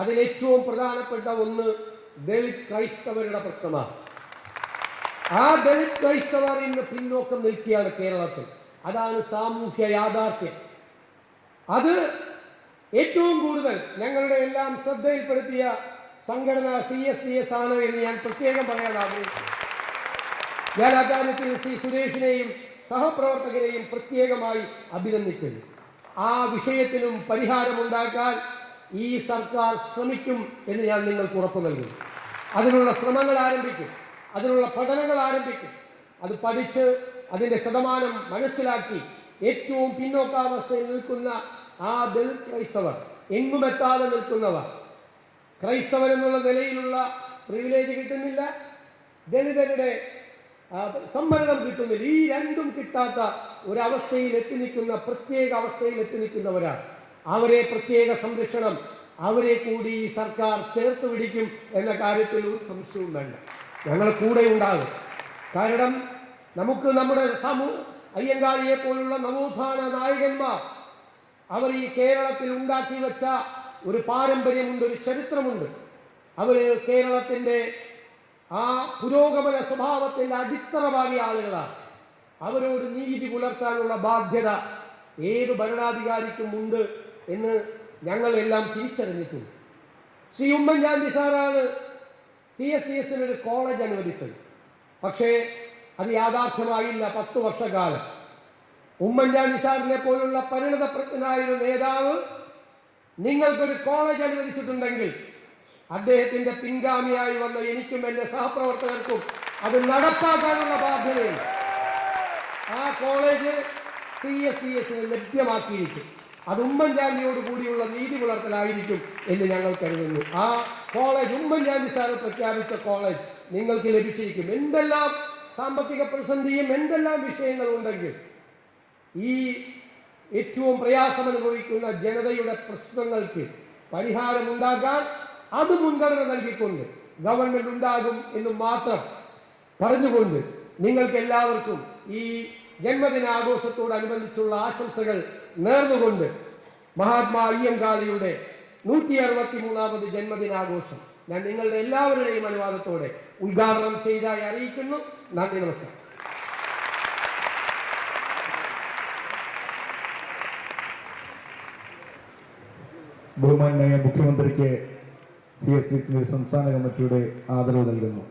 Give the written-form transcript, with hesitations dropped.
അതിലേറ്റവും പ്രധാനപ്പെട്ട ഒന്ന് ദളിത് ക്രൈസ്തവരുടെ പ്രശ്നമാണ്. ആ ദളിത് ക്രൈസ്തവർ ഇന്ന് പിന്നോക്കം നിൽക്കുകയാണ് കേരളത്തിൽ. അതാണ് സാമൂഹ്യ യാഥാർത്ഥ്യം. അത് ഏറ്റവും കൂടുതൽ ഞങ്ങളുടെ എല്ലാം ശ്രദ്ധയിൽപ്പെടുത്തിയ സംഘടന CSDS ആണ് എന്ന് ഞാൻ പ്രത്യേകം പറയാൻ ആഗ്രഹിക്കുന്നു. ഞാൻ അക്കാര്യത്തിൽ ശ്രീ സുരേഷിനെയും സഹപ്രവർത്തകരെയും പ്രത്യേകമായി അഭിനന്ദിക്കുന്നു. ആ വിഷയത്തിനും പരിഹാരമുണ്ടാക്കാൻ ഈ സർക്കാർ ശ്രമിക്കും എന്ന് ഞാൻ നിങ്ങൾക്ക് ഉറപ്പു നൽകുന്നു. അതിനുള്ള ശ്രമങ്ങൾ ആരംഭിക്കും, അതിനുള്ള പഠനങ്ങൾ ആരംഭിക്കും. അത് പഠിച്ച് അതിൻ്റെ ശതമാനം മനസ്സിലാക്കി ഏറ്റവും പിന്നോക്കാവസ്ഥയിൽ നിൽക്കുന്ന ആ ദളിത് ക്രൈസ്തവർ, എങ്ങുമെത്താതെ നിൽക്കുന്നവർ, ക്രൈസ്തവർ എന്നുള്ള നിലയിലുള്ള പ്രിവിലേജ് കിട്ടുന്നില്ല, ദളിതരുടെ സംവരണം കിട്ടുന്നില്ല, ഈ രണ്ടും കിട്ടാത്ത ഒരവസ്ഥയിൽ എത്തി നിൽക്കുന്ന, പ്രത്യേക അവസ്ഥയിൽ എത്തി നിൽക്കുന്നവരാണ്. അവരെ പ്രത്യേക സംരക്ഷണം, അവരെ കൂടി ഈ സർക്കാർ ചേർത്ത് പിടിക്കും എന്ന കാര്യത്തിൽ ഒരു സംശയവും വേണ്ട. ഞങ്ങൾ കൂടെ ഉണ്ടാകും. കാരണം നമുക്ക് നമ്മുടെ അയ്യങ്കാളിയെ പോലുള്ള നവോത്ഥാന നായകന്മാർ അവർ ഈ കേരളത്തിൽ ഉണ്ടാക്കി വെച്ച ഒരു പാരമ്പര്യമുണ്ട്, ഒരു ചരിത്രമുണ്ട്. അവർ കേരളത്തിൻ്റെ ആ പുരോഗമന സ്വഭാവത്തിൻ്റെ അടിത്തറവാകിയ ആളുകളാണ്. അവരോട് നീതി പുലർത്താനുള്ള ബാധ്യത ഏത് ഭരണാധികാരിക്കും ഉണ്ട് എന്ന് ഞങ്ങളെല്ലാം തിരിച്ചറിഞ്ഞിട്ടുണ്ട്. ശ്രീ ഉമ്മൻചാണ്ടി സാറാണ് CSDSനൊരു കോളേജ് അനുവദിച്ചത്. പക്ഷേ അത് യാഥാർത്ഥ്യമായില്ല 10 വർഷക്കാലം. ഉമ്മൻചാണ്ടി സാറിനെ പോലുള്ള പരിണതപ്രജ്ഞനായൊരു നേതാവ് നിങ്ങൾക്കൊരു കോളേജ് അനുവദിച്ചിട്ടുണ്ടെങ്കിൽ അദ്ദേഹത്തിന്റെ പിൻഗാമിയായി വന്ന എനിക്കും എൻ്റെ സഹപ്രവർത്തകർക്കും അത് നടപ്പാക്കാനുള്ള ബാധ്യതയുണ്ട്. ആ കോളേജ് CSDSന് ലഭ്യമാക്കിയിരിക്കും. അത് ഉമ്മൻചാണ്ടിയോട് കൂടിയുള്ള നീതി പുലർത്തലായിരിക്കും എന്ന് ഞങ്ങൾ കരുതുന്നു. ആ കോളേജ് ഉമ്മൻചാണ്ടി സാർ പ്രഖ്യാപിച്ച കോളേജ് നിങ്ങൾക്ക് ലഭിച്ചിരിക്കും. എന്തെല്ലാം സാമ്പത്തിക പ്രതിസന്ധിയും എന്തെല്ലാം വിഷയങ്ങളുണ്ടെങ്കിൽ ഈ ഏറ്റവും പ്രയാസമനുഭവിക്കുന്ന ജനതയുടെ പ്രശ്നങ്ങൾക്ക് പരിഹാരമുണ്ടാക്കാൻ അത് മുൻഗണന നൽകിക്കൊണ്ട് ഗവൺമെന്റ് ഉണ്ടാകും എന്ന് മാത്രം പറഞ്ഞുകൊണ്ട് നിങ്ങൾക്ക് എല്ലാവർക്കും ഈ ജന്മദിനാഘോഷത്തോടനുബന്ധിച്ചുള്ള ആശംസകൾ നേർന്നുകൊണ്ട് മഹാത്മാ അയ്യങ്കാളിയുടെ 163ാമത് ജന്മദിനാഘോഷം ഞാൻ നിങ്ങളുടെ എല്ലാവരുടെയും അനുവാദത്തോടെ ഉദ്ഘാടനം ചെയ്തതായി അറിയിക്കുന്നു. നന്ദി, നമസ്കാരം. ബഹുമാന്യനായ മുഖ്യമന്ത്രിക്ക് CSDS സംസ്ഥാന കമ്മിറ്റിയുടെ ആദരവ് നൽകുന്നു.